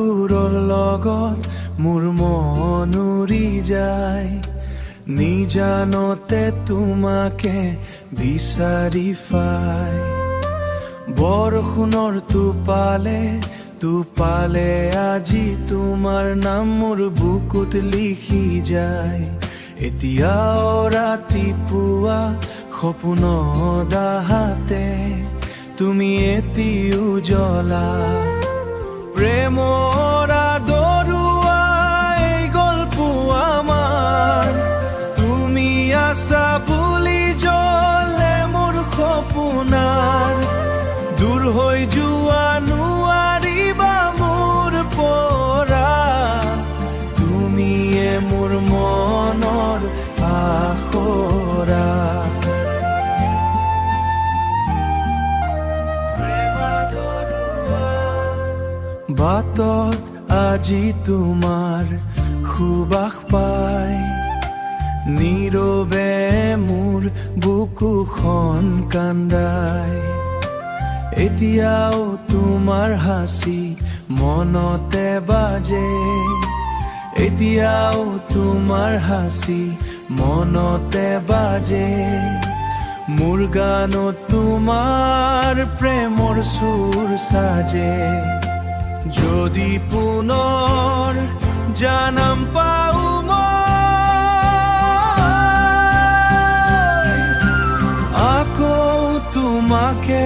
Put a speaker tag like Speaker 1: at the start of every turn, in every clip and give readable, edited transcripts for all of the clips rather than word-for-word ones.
Speaker 1: সুৰৰ লগত মোৰ মন উৰি যায় নিজানতে তোমাকে বিচাৰি পাই বৰষুণৰ টোপালে আজি তোমাৰ নাম মোৰ বুকুত লিখি যায় এতিয়াও ৰাতিপুৱা সপোন দাহাতে তুমি এটি উজ্বলা প্ৰেমৰ আদৰুৱা এই গল্প আমাৰ তুমি আছা বুলি জ্বলে মোৰ সপোনাৰ দূৰ হৈ যোৱা নোৱাৰিবা মোৰ পৰা তুমিয়ে মোৰ মনৰ আখৰা বাটত আজি তোমাৰ সুবাস পাই নীৰৱে মোৰ বুকুখন কান্দাই এতিয়াও তোমাৰ হাসি মনতে বাজে এতিয়াও তোমাৰ হাসি মনতে বাজে মোৰ গানত তোমাৰ প্ৰেমৰ সুৰ সাজে যদি পুনৰ জানাম পাও আকৌ তোমাকে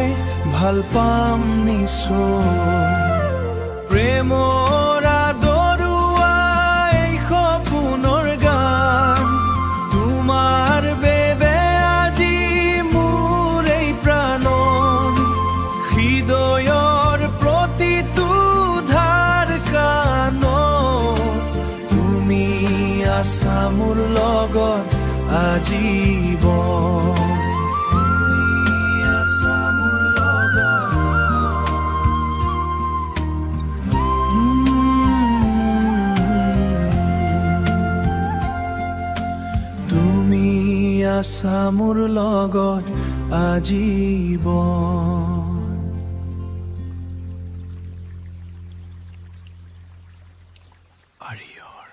Speaker 1: ভাল পাম নিশ্চয় প্ৰেমৰ আদৰুৱা এই সপোনৰ গান তোমাৰ বাবে আজি মোৰ এই প্ৰাণন হৃদয়ৰ প্ৰতিটো ধাৰ কাণত তুমি আছা মোৰ লগত আজীৱন আছা মোৰ লগত আজীৱন Are you